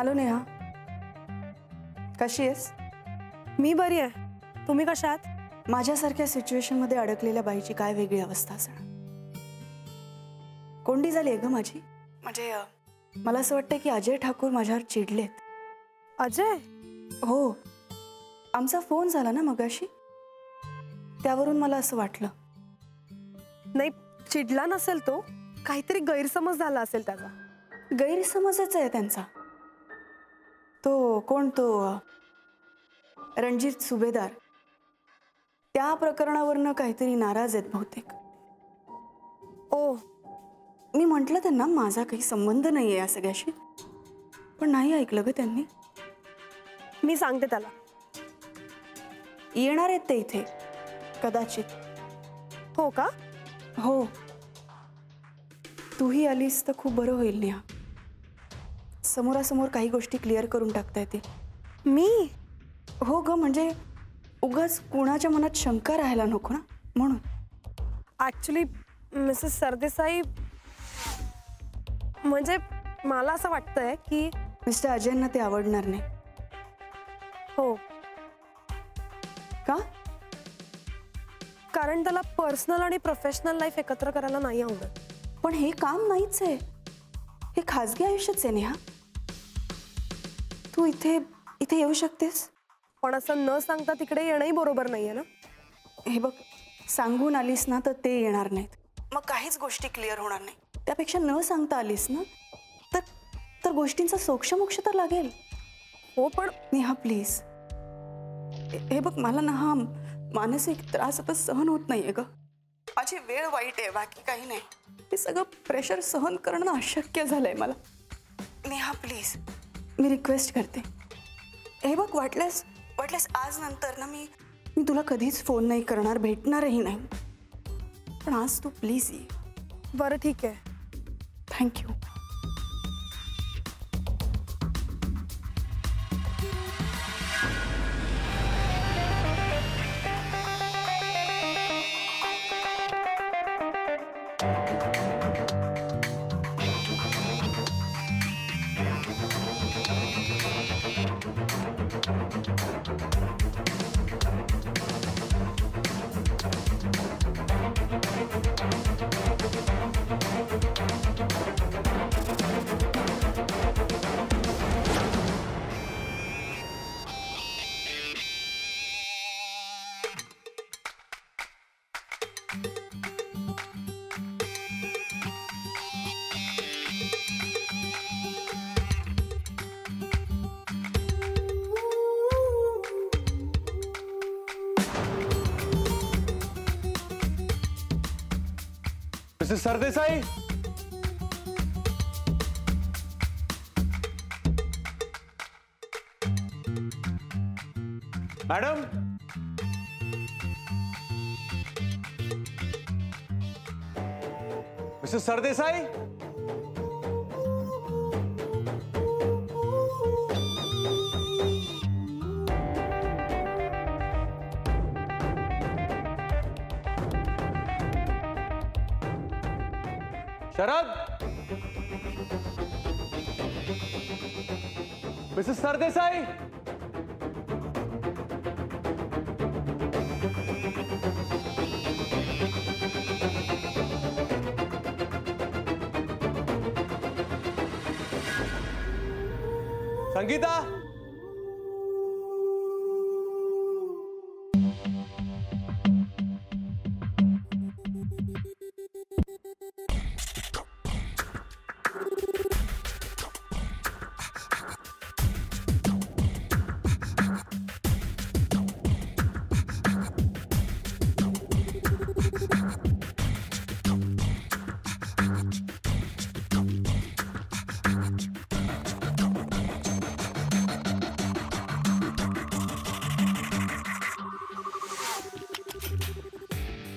Hello Neha, कशी आहेस? मी बरी आहे. तुम्ही कशा आहात? माझ्यासारख्या सिच्युएशनमध्ये अडकलेल्या बाईची काय वेगळी अवस्था असणार. कोंडी झाली आहे ग माझी. म्हणजे मला असं वाटतं की अजय ठाकूर माझ्यावर चिडलेत. अजय? हो, आमचा फोन झाला ना मगाशी, त्यावरून मला असं वाटलं. नाही, चिडला नसेल तो, काहीतरी गैरसमज झाला असेल त्याचा. गैरसमजच आहे त्यांचा. तो कोण, तो रणजित सुभेदार, त्या प्रकरणावरनं काहीतरी नाराज आहेत बहुतेक. ओ, मी म्हटलं त्यांना माझा काही संबंध नाही आहे या सगळ्याशी, पण नाही ऐकलं ग त्यांनी. मी सांगते त्याला. येणार आहेत ते इथे कदाचित. हो का? हो, तूही आलीस तर खूप बरं होईल नेहा. समोरासमोर काही गोष्टी क्लिअर करून टाकता येतील. मी? हो ग, म्हणजे उगाच कुणाच्या मनात शंका राहायला नको ना, म्हणून. ॲक्च्युली मिसेस सरदेसाई, म्हणजे मला असं वाटतंय की मिस्टर अजयंना ते आवडणार नाही. हो, का? कारण त्याला पर्सनल आणि प्रोफेशनल लाईफ एकत्र करायला नाही आवडत. पण हे काम नाहीच आहे, हे खाजगी आयुष्यच आहे नेहा. तू इथे इथे येऊ शकतेस, पण असं न सांगता तिकडे येणंही बरोबर नाहीये ना. हे बघ, सांगून आलीस ना तर ते येणार नाहीत, मग काहीच गोष्टी क्लिअर होणार नाही. त्यापेक्षा न सांगता आलीस ना तर गोष्टींचा सोक्षमोक्ष तर लागेल. हो, पण नेहा प्लीज, हे बघ, मला ना हा मानसिक त्रास आता सहन होत नाहीये ग. माझी वेळ वाईट आहे, बाकी काही नाही. हे सगळं प्रेशर सहन करणं अशक्य झालंय मला. नेहा प्लीज, मी रिक्वेस्ट करते. हे बघ, वाटल्यास आज नंतर ना मी तुला कधीच फोन नाही करणार, भेटणारही नाही. पण आज तू प्लीज ये. बरं, ठीक आहे. Thank you. Mrs Sardesai, madam. Mrs Sardesai, Sharad. Mrs Sardesai. Sangeeta.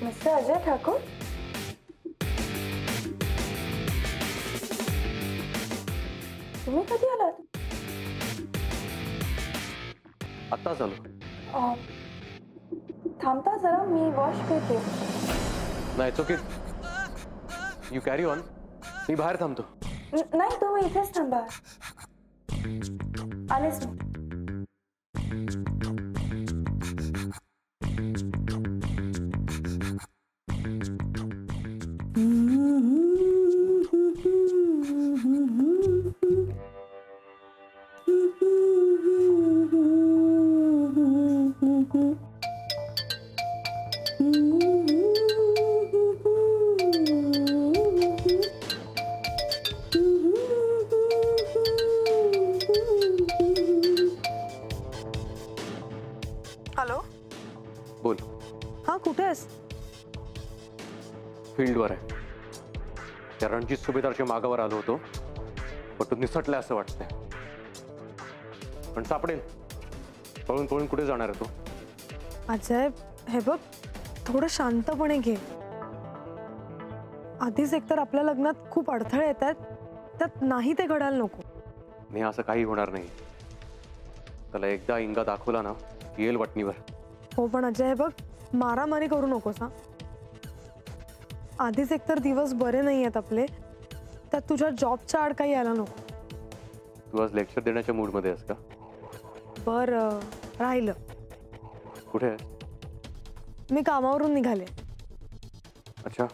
Mister Ajay Thakur, तुम्ही कधी आलात? आत्ता चालू. थांबता जरा, मी वॉश करते. नाही, it's okay, you carry on. मी बाहेर थांबतो. नाही, तुम्ही इथेच थांबा. आलेच ना. हॅलो. बोल. हा, कुठे आहेस? फील्डवर आहे. त्या रणजित सुभेदारच्या मागावर आलो होतो, पण तू निसटलाय असं वाटतंय. पण सापडेल. पळून पळून कुठे जाणार आहे तू? अजय, हे बघ, थोडं शांतपणे घे. आधीच एकतर आपल्या लग्नात खूप अडथळे येत आहेत, त्यात नाही ते घडायला नको. नाही, असं काही होणार नाही. त्याला एकदा इंगा दाखवला ना, येईल वटणीवर. हो, पण अजय, हे बघ, मारामारी करू नकोस हा. आधीच एकतर दिवस बरे नाही आहेत आपले, त्यात तुझ्या जॉबच्या आड काही यायला नको. तू आज लेक्चर देण्याच्या मूडमध्ये आहेस का? बरं, राहिलं. कुठे आहे? मी कामावरून निघाले. अच्छा,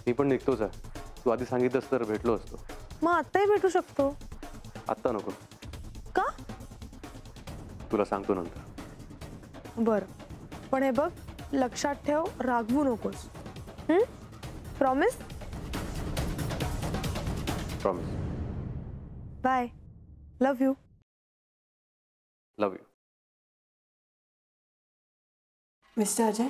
मी पण निघतोच आहे. तू आधी सांगितलंस तर भेटलो असतो. मग आत्ताही भेटू शकतो. आत्ता नको. का? तुला सांगतो नंतर. बरं, पण हे बघ, लक्षात ठेव, रागवू नकोस. Promise? Promise. Bye. Love you. Love you. Mister Ajay,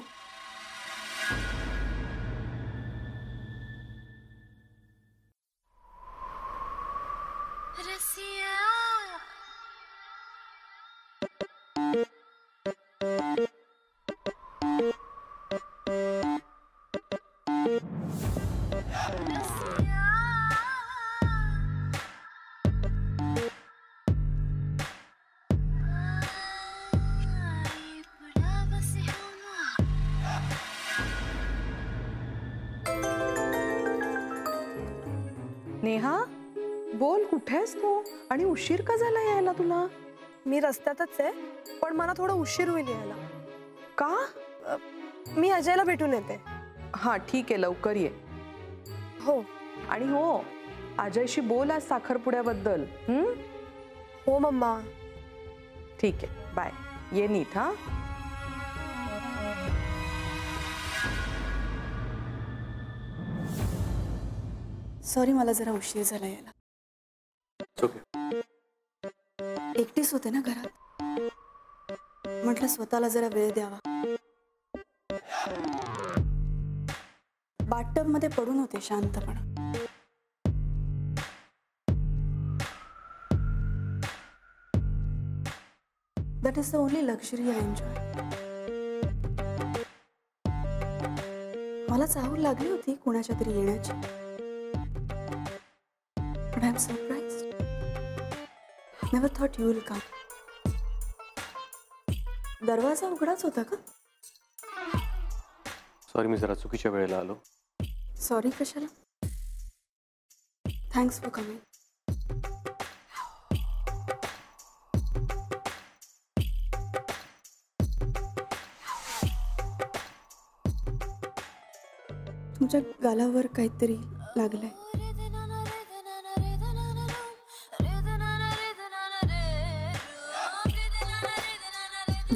Neha, बोल, कुठे आहेस तू? आणि उशीर का झाला यायला तुला? मी रस्त्यातच आहे, पण मला थोडा उशीर होईल यायला. का? मी अजयला भेटून येते. हा, ठीक आहे, लवकर ये. हो. आणि हो, अजयशी बोल आज साखरपुड्याबद्दल. हो मम्मा. ठीक आहे, बाय. ये नीट. हा, सॉरी, मला जरा उशीर झाला यायला. ओके. एकटीच होते ना घरात, म्हटलं स्वतःला जरा वेळ द्यावा. बाथटब मध्ये पडून होते शांतपणे. That is the only luxury I enjoy. मला चाहूल लागली होती कुणाच्या तरी येण्याची, but I'm surprised. Never thought you will come. दरवाजा उघडाच होता का? सॉरी, मी जरा चुकीच्या वेळेला आलो. सॉरी कशाला? Thanks for coming. तुमच्या गालावर काहीतरी लागलंय.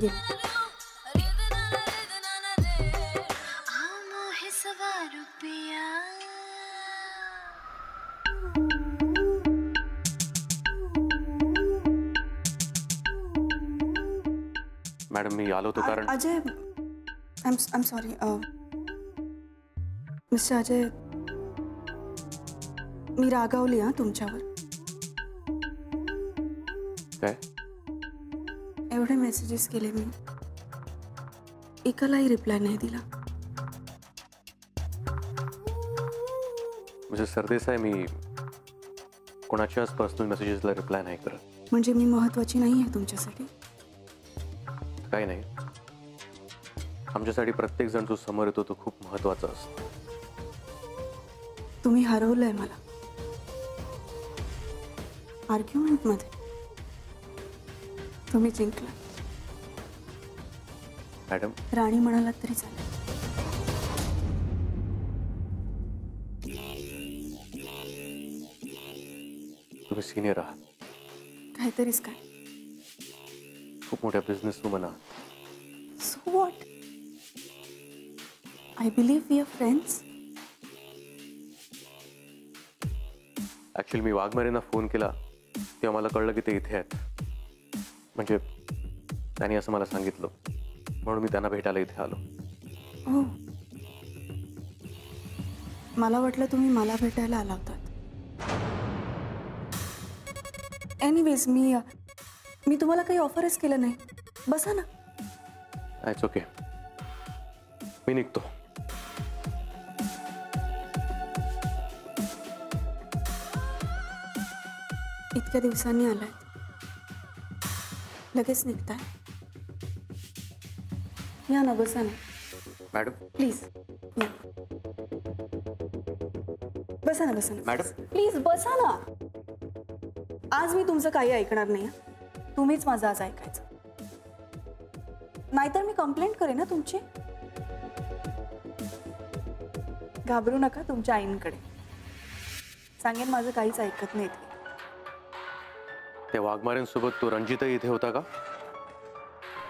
ये. मॅडम, मी आलो होतो कारण Ajay, I'm sorry. Mister Ajay, मी रागावली हा तुमच्यावर. काय? एवढे मेसेजेस केले मी, एकालाही रिप्लाय नाही दिला. म्हणजे सरदेसाई, मी कोणाच्याच पर्सनल मेसेजेसला रिप्लाय नाही करत. म्हणजे मी महत्वाची नाही आहे तुमच्यासाठी? काही नाही. आमच्यासाठी प्रत्येक जण जो समोर येतो तो खूप महत्वाचा असतो. तुम्ही हरवलंय मला. आर्ग्युमेंटमध्ये तुम्ही जिंकला. मॅडम, राणी म्हणालात तरी चालेल. तुम्ही सिनियर आहात, काहीतरीच काय. खूप मोठ्या बिझनेस वुमन आहात. So what? I believe we are friends. Actually मी वाघमारेंना फोन केला तेव्हा मला कळलं की ते इथे आहेत. म्हणजे त्यांनी असं मला सांगितलं, म्हणून मी त्यांना भेटायला इथे आलो. हो, मला वाटलं तुम्ही मला भेटायला आला होतात. एनिवेज मी तुम्हाला काही ऑफरच केलं नाही. बसा ना. इट्स ओके, मी निघतो. इतक्या दिवसांनी आलाय, लगेच निघताय. या ना, बसा ना. मॅडम, प्लीज या. बसा ना, बसा ना. मॅडम. प्लीज बसा ना. आज मी तुमचं काही ऐकणार नाही. तुम्हीच माझं आज ऐकायचं, नाहीतर मी कंप्लेंट करेन ना तुमची. घाबरू नका, तुमच्या आईंकडे सांगेन माझं काहीच ऐकत नाही ते. त्या वाघमारेंसोबत तो रणजितही इथे होता का?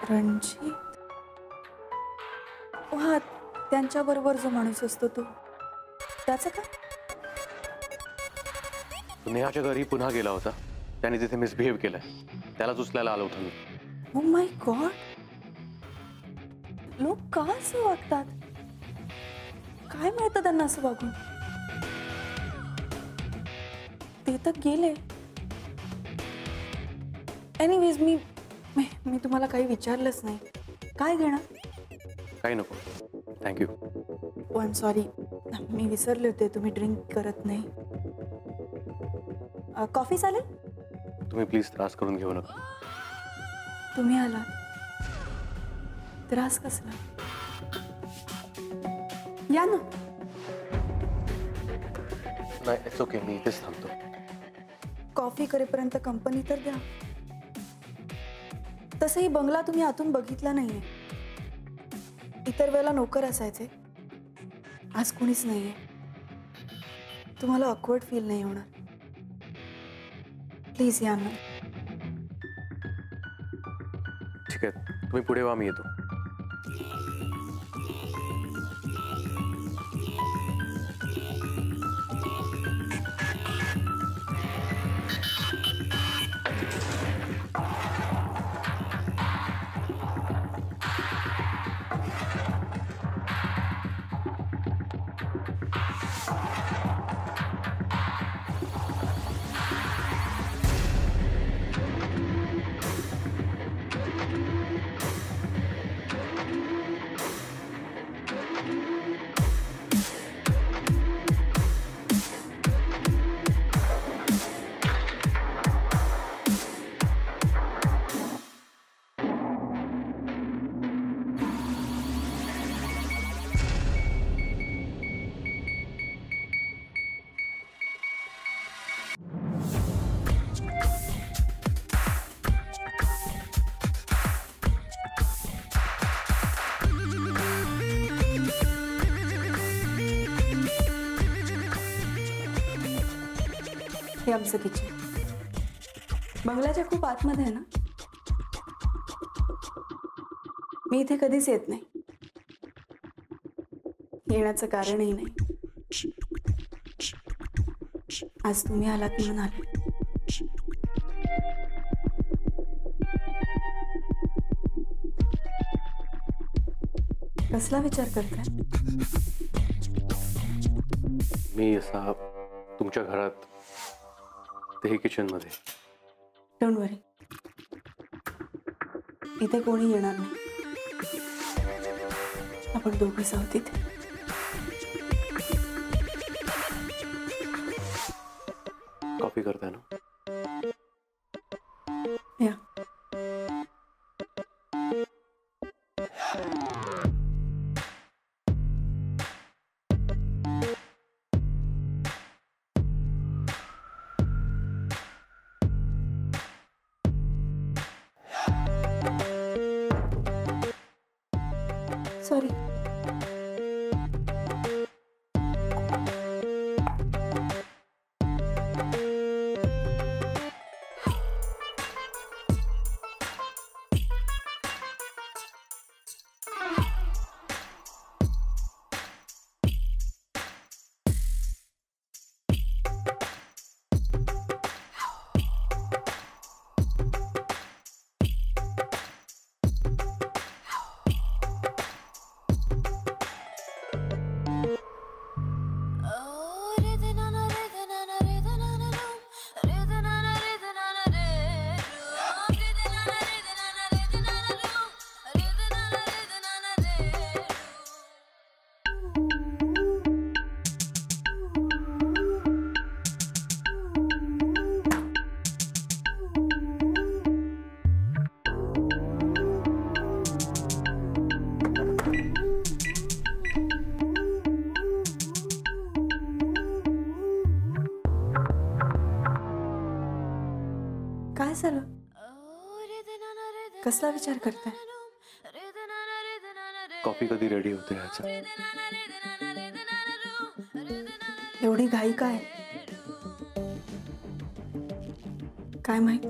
रणजित? हा, त्यांच्याबरोबर जो माणूस असतो तो. त्याचं का? तो नेहाच्या घरी पुन्हा गेला होता. त्याने तिथे मिसबिहेव केलंय. त्यालाच उचलायला आलो होतो मी. ओ माय गॉड, लोक का असं वागतात? काय मिळतं त्यांना असं वागून? ते तर गेले. एनिवेज मी तुम्हाला काही विचारलंच नाही. काय घेणार? काही नको, thank you. Oh I am sorry, मी विसरले होते तुम्ही ड्रिंक करत नाही. कॉफी चालेल? तुम्ही प्लीज त्रास करून घेऊ नका. तुम्ही आला, त्रास कसला? या ना. नाही, इट्स ओके, मी इथेच थांबतो. कॉफी करेपर्यंत कंपनी तर द्या. तसंही बंगला तुम्ही आतून बघितला नाहीये. इतर वेळेला नोकर असायचे, आज कोणीच नाहीये. तुम्हाला ऑकवर्ड फील नाही होणार. प्लीज या ना. ठीक आहे, तुम्ही पुढे वा, मी येतो. हे आमचं किचन. बंगल्याच्या खूप आतमध्ये आहे ना. मी इथे कधीच येत नाही. येण्याचं कारणही नाही. आज तुम्ही आलात म्हणून आले. कसला विचार करताय? मी असा तुमच्या घरात, तेही किचनमध्ये. डोंट वरी, इथे कोणी येणार नाही. आपण दोघंच आहोत इथे. कॉफी करताय ना? या. सॉरी. काय झालं? कसला विचार करताय? कॉफी कधी रेडी होते ह्याचा. एवढी घाई काय? काय माहित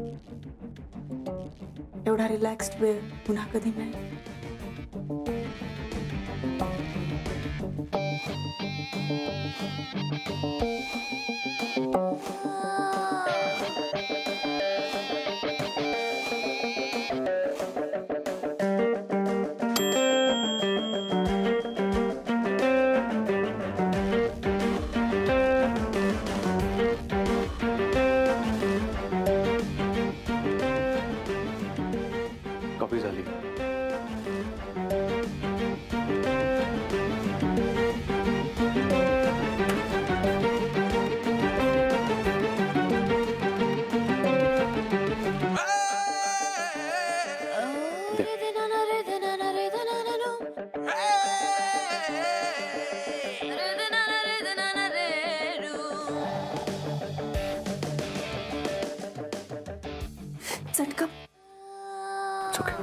एवढा रिलॅक्स्ड वेळ पुन्हा कधी मिळेल. कॉफी झाली. चटका. It's okay.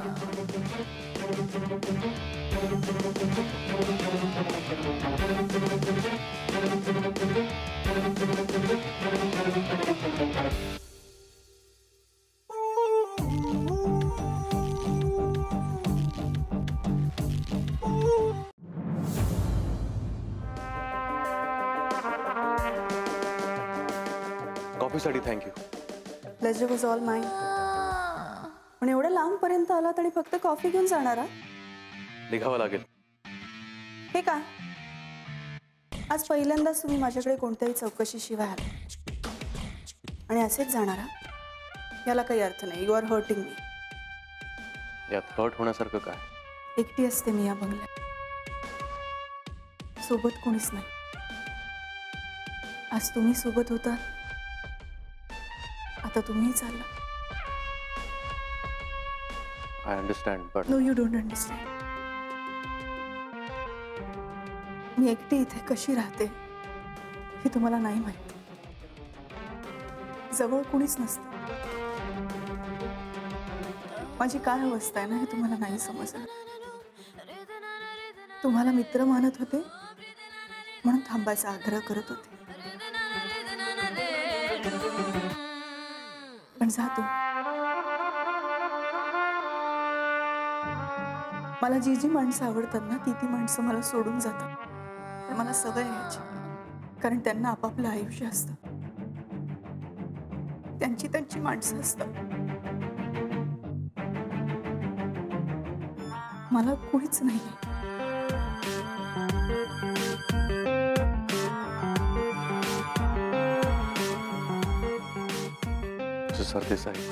कॉफीसाठी thank you. Pleasure was all mine. पण एवढ्या लांबपर्यंत आलात आणि फक्त कॉफी घेऊन जाणार आहात? निघावं लागेल. हे काय? आज पहिल्यांदाच तुम्ही माझ्याकडे कोणत्याही चौकशीशिवाय आला आणि असेच जाणार आहात? याला काही अर्थ नाही. You are hurting me. यात हर्ट होण्यासारखं काय? एकटी असते मी या बंगल्यात, सोबत कोणीच नाही. आज तुम्ही सोबत होता, आता तुम्ही चालला. I understand but no, you don't understand. मी एकटी इथे कशी राहते हे तुम्हाला नाही माहित. जवळ कुणीच नसतं. माझी काय अवस्था आहे ना हे तुम्हाला नाही समजलं. तुम्हाला मित्र मानत होते म्हणून थांबायचा आग्रह करत होते, पण जातो. मला जी जी माणसं आवडतात ना ती माणसं मला सोडून जातात. पण मला सवय आहे याची, कारण त्यांना आपापलं आयुष्य असतं, त्यांची माणसं असतात. मला कोणीच नाही. सरदेसाई